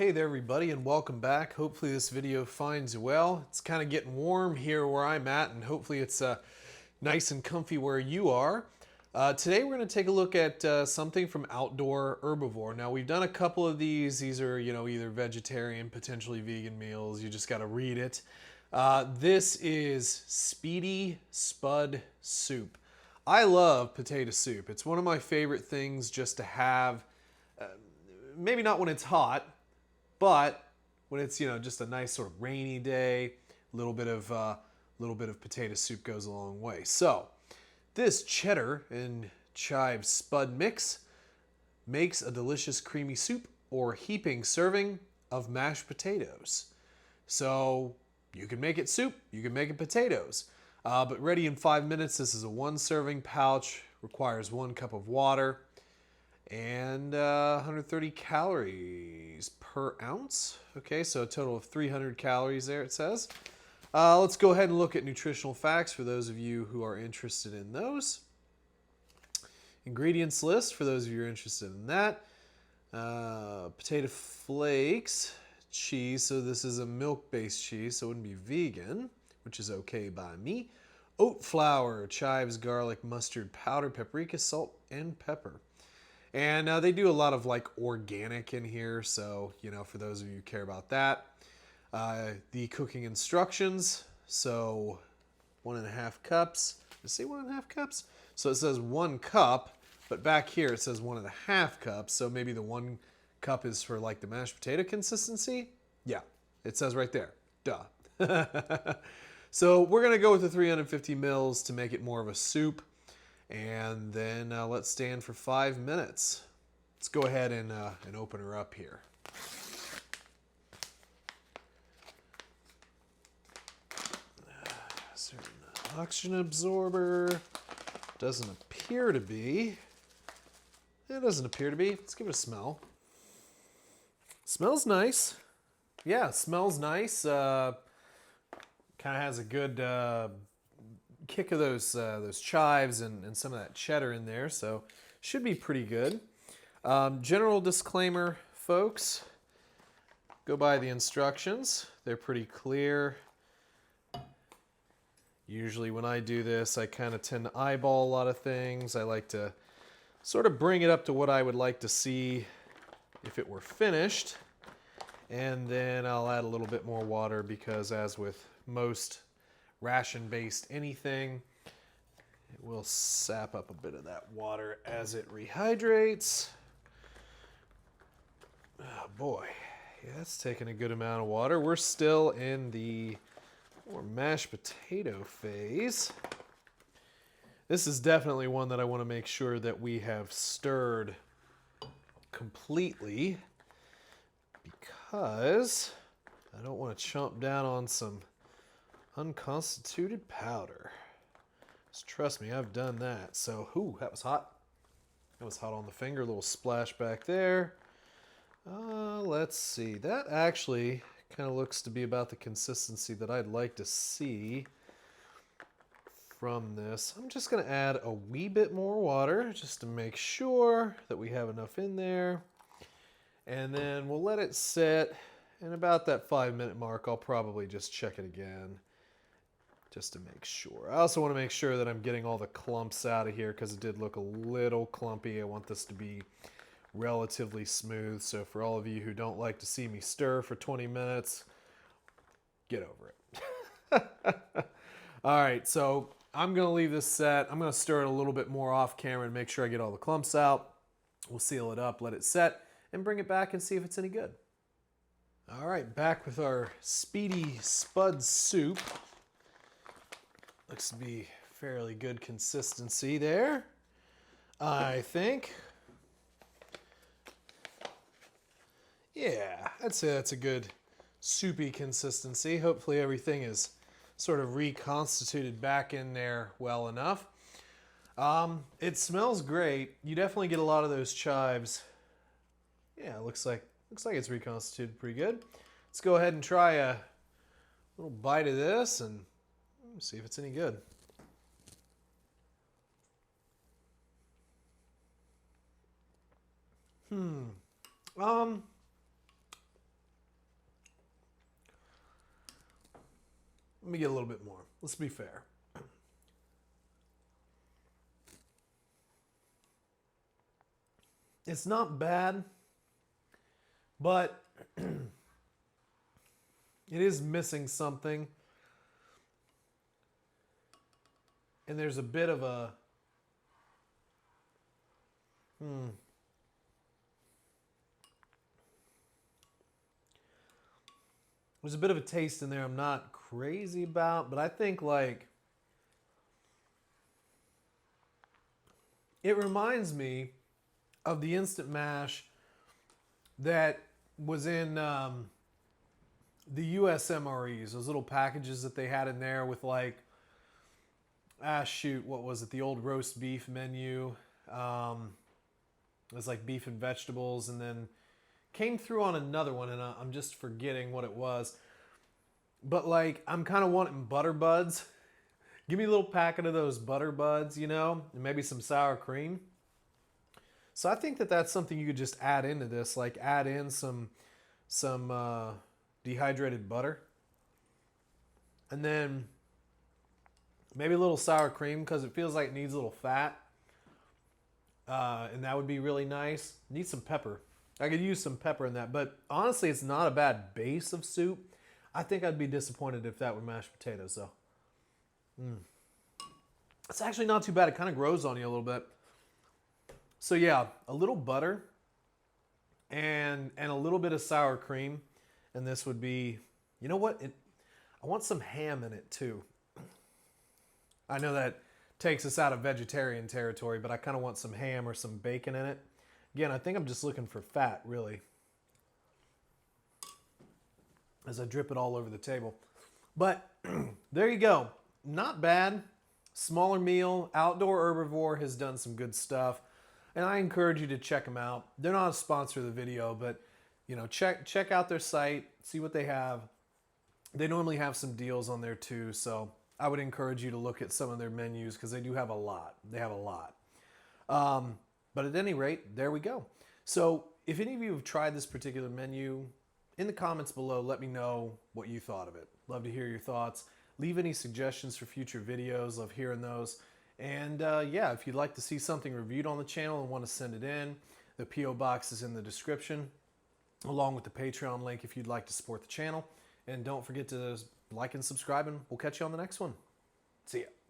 Hey there everybody and welcome back. Hopefully this video finds you well. It's kind of getting warm here where I'm at and hopefully it's nice and comfy where you are. Today we're going to take a look at something from Outdoor Herbivore. Now we've done a couple of these. These are, either vegetarian, potentially vegan meals. You just got to read it. This is Speedy Spud soup. I love potato soup. It's one of my favorite things just to have. Maybe not when it's hot, but when it's just a nice sort of rainy day, a little bit of potato soup goes a long way. So this cheddar and chive spud mix makes a delicious creamy soup or heaping serving of mashed potatoes. So you can make it soup, you can make it potatoes, but ready in 5 minutes. This is a 1 serving pouch, requires 1 cup of water, and 130 calories per ounce. Okay, so a total of 300 calories there, it says. Let's go ahead and look at nutritional facts for those of you who are interested in those. Ingredients list for those of you who are interested in that. Potato flakes, cheese, so this is a milk-based cheese, so it wouldn't be vegan, which is okay by me. Oat flour, chives, garlic, mustard powder, paprika, salt, and pepper. And they do a lot of like organic in here, so for those of you who care about that. The cooking instructions, so 1.5 cups. Does it say 1.5 cups? So it says 1 cup, but back here it says 1.5 cups, so maybe the 1 cup is for like the mashed potato consistency? Yeah, it says right there, duh. So we're gonna go with the 350 mils to make it more of a soup. And then let's stand for 5 minutes. Let's go ahead and open her up here. Is there an oxygen absorber? Doesn't appear to be. It doesn't appear to be. Let's give it a smell. Smells nice. Yeah, it smells nice. Kind of has a good kick of those chives and some of that cheddar in there, so should be pretty good. General disclaimer, folks, go by the instructions. They're pretty clear. Usually when I do this, I kind of tend to eyeball a lot of things. I like to sort of bring it up to what I would like to see if it were finished, and then I'll add a little bit more water because, as with most ration-based anything, it will sap up a bit of that water as it rehydrates. Oh boy, yeah, that's taking a good amount of water. We're still in the more mashed potato phase. This is definitely one that I want to make sure that we have stirred completely, because I don't want to chomp down on some unconstituted powder. Just trust me, I've done that. So, ooh, that was hot. That was hot on the finger. A little splash back there. Let's see. That actually kind of looks to be about the consistency that I'd like to see from this. I'm just going to add a wee bit more water just to make sure that we have enough in there. And then we'll let it sit. And about that 5-minute mark, I'll probably just check it again, just to make sure. I also want to make sure that I'm getting all the clumps out of here because it did look a little clumpy. I want this to be relatively smooth. So for all of you who don't like to see me stir for 20 minutes, get over it. All right, so I'm going to leave this set. I'm going to stir it a little bit more off camera and make sure I get all the clumps out. We'll seal it up, let it set, and bring it back and see if it's any good. All right, back with our Speedy Spud soup. Looks to be fairly good consistency there, I think. Yeah, I'd say that's a good soupy consistency. Hopefully everything is sort of reconstituted back in there well enough. It smells great. You definitely get a lot of those chives. Yeah, it looks like it's reconstituted pretty good. Let's go ahead and try a little bite of this and see if it's any good. Let me get a little bit more. Let's be fair. It's not bad, but it is missing something. And there's a bit of a... There's a bit of a taste in there I'm not crazy about, but I think like... It reminds me of the instant mash that was in the USMREs, those little packages that they had in there with like, what was it? The old roast beef menu. It was like beef and vegetables, and then came through on another one, and I'm just forgetting what it was. But like, I'm kind of wanting butter buds. Give me a little packet of those butter buds, you know, and maybe some sour cream. So I think that that's something you could just add into this, like add in some dehydrated butter. And then maybe a little sour cream because it feels like it needs a little fat. And that would be really nice. Need some pepper. I could use some pepper in that, but honestly, it's not a bad base of soup. I think I'd be disappointed if that were mashed potatoes, though. It's actually not too bad. It kind of grows on you a little bit. So yeah, a little butter and a little bit of sour cream, and this would be, you know what? I want some ham in it too. I know that takes us out of vegetarian territory, but I kind of want some ham or some bacon in it. Again, I think I'm just looking for fat, really, as I drip it all over the table. But there you go. Not bad. Smaller meal. Outdoor Herbivore has done some good stuff, and I encourage you to check them out. They're not a sponsor of the video, but you know, check out their site, see what they have. They normally have some deals on there too, so I would encourage you to look at some of their menus because they do have a lot. They have a lot. But at any rate, there we go. So if any of you have tried this particular menu, in the comments below, let me know what you thought of it. Love to hear your thoughts. Leave any suggestions for future videos. Love hearing those. And yeah, if you'd like to see something reviewed on the channel and want to send it in, the P.O. box is in the description, along with the Patreon link if you'd like to support the channel. And don't forget to like and subscribe, and we'll catch you on the next one. See ya.